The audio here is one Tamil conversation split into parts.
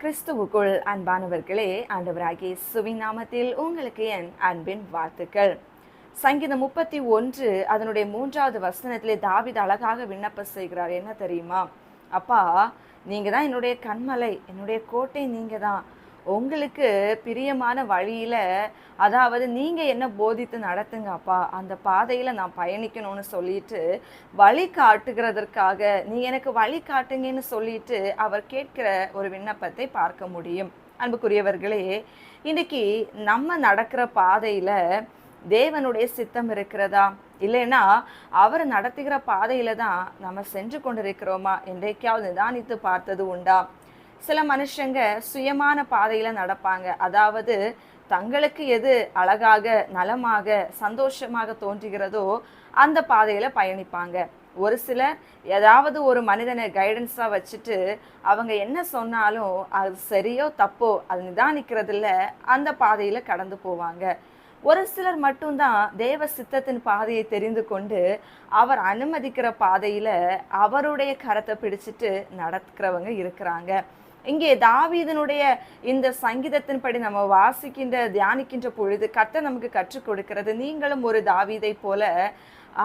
கிறிஸ்துவுக்குள் அன்பானவர்களே, ஆண்டவராகிய இயேசுவின் நாமத்தில் உங்களுக்கு என் அன்பின் வாழ்த்துக்கள். சங்கீதம் 31 அதனுடைய 3வது வசனத்திலே தாவீது அழகாக விண்ணப்பம் செய்கிறார். என்ன தெரியுமா? அப்பா, நீங்க தான் என்னுடைய கன்மலை, என்னுடைய கோட்டை, நீங்க தான். உங்களுக்கு பிரியமான வழியில, அதாவது நீங்க என்ன போதித்து நடத்துங்க அப்பா, அந்த பாதையில நான் பயணிக்கணும்னு சொல்லிட்டு வழி காட்டுகிறதற்காக நீ எனக்கு வழி காட்டுங்கன்னு சொல்லிட்டு அவர் கேட்கிற ஒரு விண்ணப்பத்தை பார்க்க முடியும். அன்புக்குரியவர்களே, இன்னைக்கு நம்ம நடக்கிற பாதையில தேவனுடைய சித்தம் இருக்கிறதா, இல்லைன்னா அவர் நடத்துகிற பாதையில தான் நம்ம சென்று கொண்டிருக்கிறோமா என்றைக்காவது நிதானித்து பார்த்தது உண்டா? சில மனுஷங்க சுயமான பாதையில நடப்பாங்க. அதாவது தங்களுக்கு எது அழகாக, நலமாக, சந்தோஷமாக தோன்றுகிறதோ அந்த பாதையில பயணிப்பாங்க. ஒரு சிலர் ஏதாவது ஒரு மனிதனை கைடன்ஸா வச்சுட்டு அவங்க என்ன சொன்னாலும் அது சரியோ தப்போ அது நிதானிக்கிறதுல அந்த பாதையில கடந்து போவாங்க. ஒரு சிலர் மட்டும்தான் தேவ சித்தத்தின் பாதையை தெரிந்து கொண்டு அவர் அனுமதிக்கிற பாதையில அவருடைய கரத்தை பிடிச்சிட்டு நடக்கிறவங்க இருக்கிறாங்க. இங்கே தாவீதினுடைய இந்த சங்கீதத்தின்படி நம்ம வாசிக்கின்ற தியானிக்கின்ற பொழுது கர்த்தர் நமக்கு கற்றுக் கொடுக்கிறது, நீங்களும் ஒரு தாவீதை போல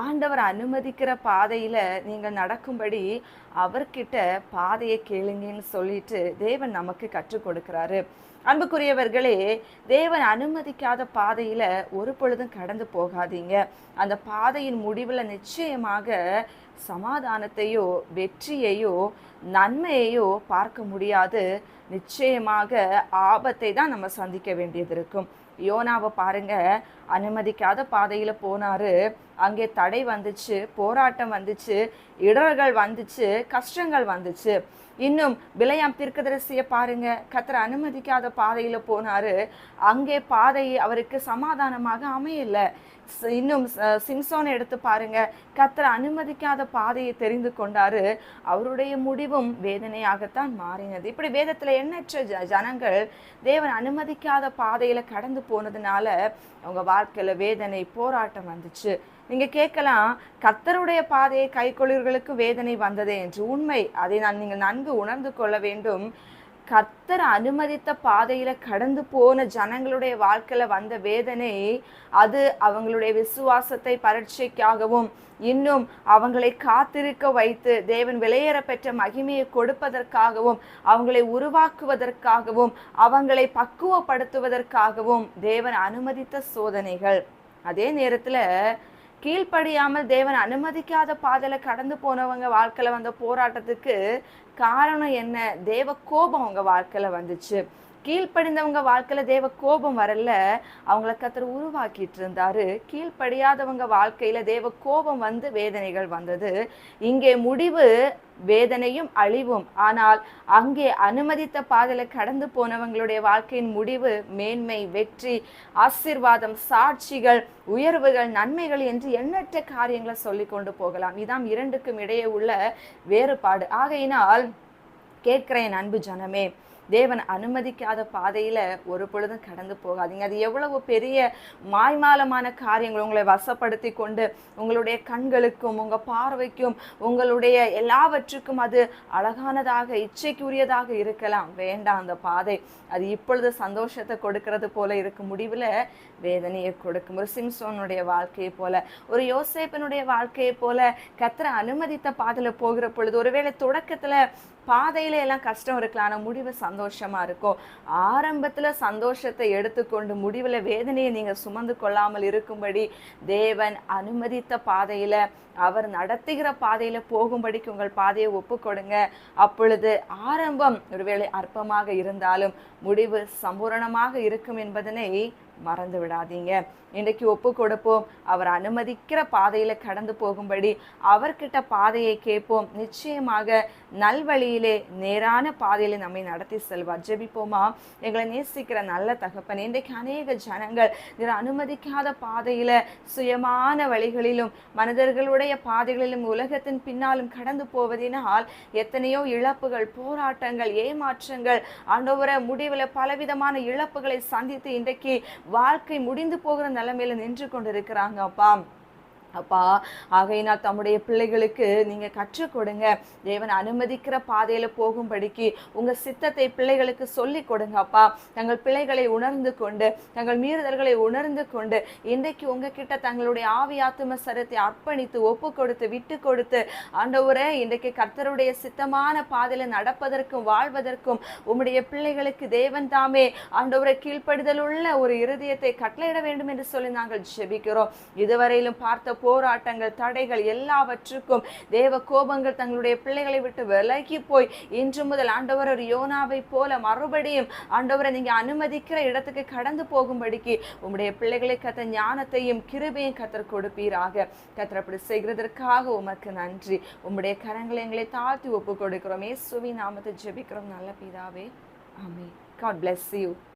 ஆண்டவர் அனுமதிக்கிற பாதையில நீங்கள் நடக்கும்படி அவர்கிட்ட பாதையை கேளுங்கன்னு சொல்லிட்டு தேவன் நமக்கு கற்றுக் கொடுக்கிறாரு. அன்புக்குரியவர்களே, தேவன் அனுமதிக்காத பாதையில ஒரு பொழுதும் கடந்து போகாதீங்க. அந்த பாதையின் முடிவுல நிச்சயமாக சமாதானத்தையோ, வெற்றியையோ, நன்மையையோ பார்க்க முடியாது. நிச்சயமாக ஆபத்தை தான் நம்ம சந்திக்க வேண்டியது இருக்கும். யோனாவை பாருங்க, அனுமதிக்காத பாதையில போனாரு. அங்கே தடை வந்துச்சு, போராட்டம் வந்துச்சு, இடர்கள் வந்துச்சு, கஷ்டங்கள் வந்துச்சு. இன்னும் பிலேயாம் தீர்க்கதரிசியை பாருங்க, கர்த்தர் அனுமதிக்காத பாதையில போனாரு. அங்கே பாதை அவருக்கு சமாதானமாக அமையல. இன்னும் சிம்சோனை எடுத்து பாருங்க, கர்த்தர் அனுமதிக்காத பாதையை தெரிந்து கொண்டாரு. அவருடைய முடிவும் வேதனையாகத்தான் மாறினது. இப்படி வேதத்துல எண்ணற்ற ஜனங்கள் தேவன் அனுமதிக்காத பாதையில கடந்து போனதுனால அவங்க வாழ்க்கையில வேதனை, போராட்டம் வந்துச்சு. நீங்க கேட்கலாம், கர்த்தருடைய பாதையை கைக்கொள்ளுவர்களுக்கு வேதனை வந்ததே என்று. உண்மை, அதை நீங்கள் நன்கு உணர்ந்து கொள்ள வேண்டும். கர்த்தர் அனுமதித்த பாதையில கடந்து போன ஜனங்களுடைய வாழ்க்கையில வந்த வேதனை, அது அவங்களுடைய விசுவாசத்தை பரீட்சைக்காகவும், இன்னும் அவங்களை காத்திருக்க வைத்து தேவன் விலையேற பெற்ற மகிமையை கொடுப்பதற்காகவும், அவங்களை உருவாக்குவதற்காகவும், அவங்களை பக்குவப்படுத்துவதற்காகவும் தேவன் அனுமதித்த சோதனைகள். அதே நேரத்துல கீழ்ப்படியாமல் தேவன் அனுமதிக்காத பாதையில கடந்து போனவங்க வாழ்க்கையில வந்த போராட்டத்துக்கு காரணம் என்ன? தேவ கோபம் அவங்க வாழ்க்கையில வந்துச்சு. கீழ்ப்படிந்தவங்க வாழ்க்கையில தேவ கோபம் வரல, அவங்கள கர்த்தர் உருவாக்கிட்டு இருந்தாரு. கீழ்ப்படியாதவங்க வாழ்க்கையில தேவ கோபம் வந்து வேதனைகள் வந்தது. இங்கே முடிவு வேதனையும் அழிவும். ஆனால் அங்கே அனுமதித்த பாதையில கடந்து போனவங்களுடைய வாழ்க்கையின் முடிவு மேன்மை, வெற்றி, ஆசீர்வாதம், சாட்சிகள், உயர்வுகள், நன்மைகள் என்று எண்ணற்ற காரியங்களை சொல்லி கொண்டு போகலாம். இதாம் இரண்டுக்கும் இடையே உள்ள வேறுபாடு. ஆகையினால் கேட்கிறேன் அன்பு ஜனமே, தேவன் அனுமதிக்காத பாதையில ஒரு பொழுதும் கடந்து போகாதீங்க. அது எவ்வளவு பெரிய மாய்மாலமான காரியங்கள் உங்களை வசப்படுத்தி கொண்டு உங்களுடைய கண்களுக்கும் உங்க பார்வைக்கும் உங்களுடைய எல்லாவற்றுக்கும் அது அழகானதாக, இச்சைக்குரியதாக இருக்கலாம். வேண்டாம் அந்த பாதை. அது இப்பொழுது சந்தோஷத்தை கொடுக்கிறது போல இருக்கும், முடிவுல வேதனையை கொடுக்கும். ஒரு சிம்சோனுடைய வாழ்க்கையை போல, ஒரு யோசேப்பினுடைய வாழ்க்கையை போல கர்த்தர் அனுமதித்த பாதையில போகிற பொழுது ஒருவேளை தொடக்கத்துல பாதையில எல்லாம் கஷ்டம் இருக்கலாம், ஆனா முடிவு சந்தோஷமா இருக்கும். ஆரம்பத்துல சந்தோஷத்தை எடுத்துக்கொண்டு முடிவுல வேதனையை நீங்க சுமந்து கொள்ளாமல் இருக்கும்படி தேவன் அனுமதித்த பாதையில, அவர் நடத்துகிற பாதையில போகும்படிக்கு உங்கள் பாதையை ஒப்பு கொடுங்க. அப்பொழுது ஆரம்பம் ஒருவேளை அற்பமாக இருந்தாலும் முடிவு சம்பூரணமாக இருக்கும் என்பதனை மறந்து விடாதீங்க. இன்றைக்கு ஒப்பு கொடுப்போம். அவர் அனுமதிக்கிற பாதையில கடந்து போகும்படி அவர்கிட்ட பாதையை கேட்போம். நிச்சயமாக நல்வழியிலே, நேரான பாதையில நம்மை நடத்தி செல்வார். ஜெபிப்போமா? எங்களை நேசிக்கிற நல்ல தகப்பன், இன்றைக்கு அநேக ஜனங்கள் அனுமதிக்காத பாதையில, சுயமான வழிகளிலும் மனிதர்களுடைய பாதைகளிலும் உலகத்தின் பின்னாலும் கடந்து போவதினால் எத்தனையோ இழப்புகள், போராட்டங்கள், ஏமாற்றங்கள், ஆண்டவரே முடிவுல பலவிதமான இழப்புகளை சந்தித்து இன்றைக்கு வாழ்க்கை முடிந்து போகிற நிலைமையில நின்று கொண்டிருக்கிறாங்க அப்பா. அப்பா, ஆகையினால் தம்முடைய பிள்ளைகளுக்கு நீங்க கற்றுக் கொடுங்க. தேவன் அனுமதிக்கிற பாதையில போகும்படிக்கு உங்க சித்தத்தை பிள்ளைகளுக்கு சொல்லிக் கொடுங்க அப்பா. தங்கள் பிள்ளைகளை உணர்ந்து கொண்டு, தங்கள் மீறுதல்களை உணர்ந்து கொண்டு, இன்றைக்கு உங்ககிட்ட தங்களுடைய ஆவி ஆத்தும சரத்தை அர்ப்பணித்து ஒப்பு கொடுத்து விட்டு கொடுத்து, ஆண்டவரே இன்றைக்கு கர்த்தருடைய சித்தமான பாதையில நடப்பதற்கும் வாழ்வதற்கும் உம்முடைய பிள்ளைகளுக்கு தேவன் தாமே ஆண்டவரை கீழ்ப்படிதல் உள்ள ஒரு இருதயத்தை கட்டளையிட வேண்டும் என்று சொல்லி நாங்கள் ஜெபிக்கிறோம். இதுவரையிலும் பார்த்த போராட்டங்கள், தடைகள் எல்லாவற்றுக்கும் தேவ கோபங்கள் தங்களுடைய பிள்ளைகளை விட்டு விலகி போய் இன்று முதல் ஆண்டவர் ஒரு யோனாவை போல மறுபடியும் ஆண்டவரை நீங்க அனுமதிக்கிற இடத்துக்கு கடந்து போகும்படிக்கு உம்முடைய பிள்ளைகளை கத்த ஞானத்தையும் கிருபையும் கத்தர் கொடுப்பீராக. கத்தர் அப்படி செய்கிறதற்காக உமக்கு நன்றி. உம்முடைய கரங்களை எங்களை தாழ்த்தி ஒப்பு கொடுக்கிறோம். இயேசுவின் நாமத்தை ஜெபிக்கிறோம் நல்ல பிதாவே, ஆமென். God bless you.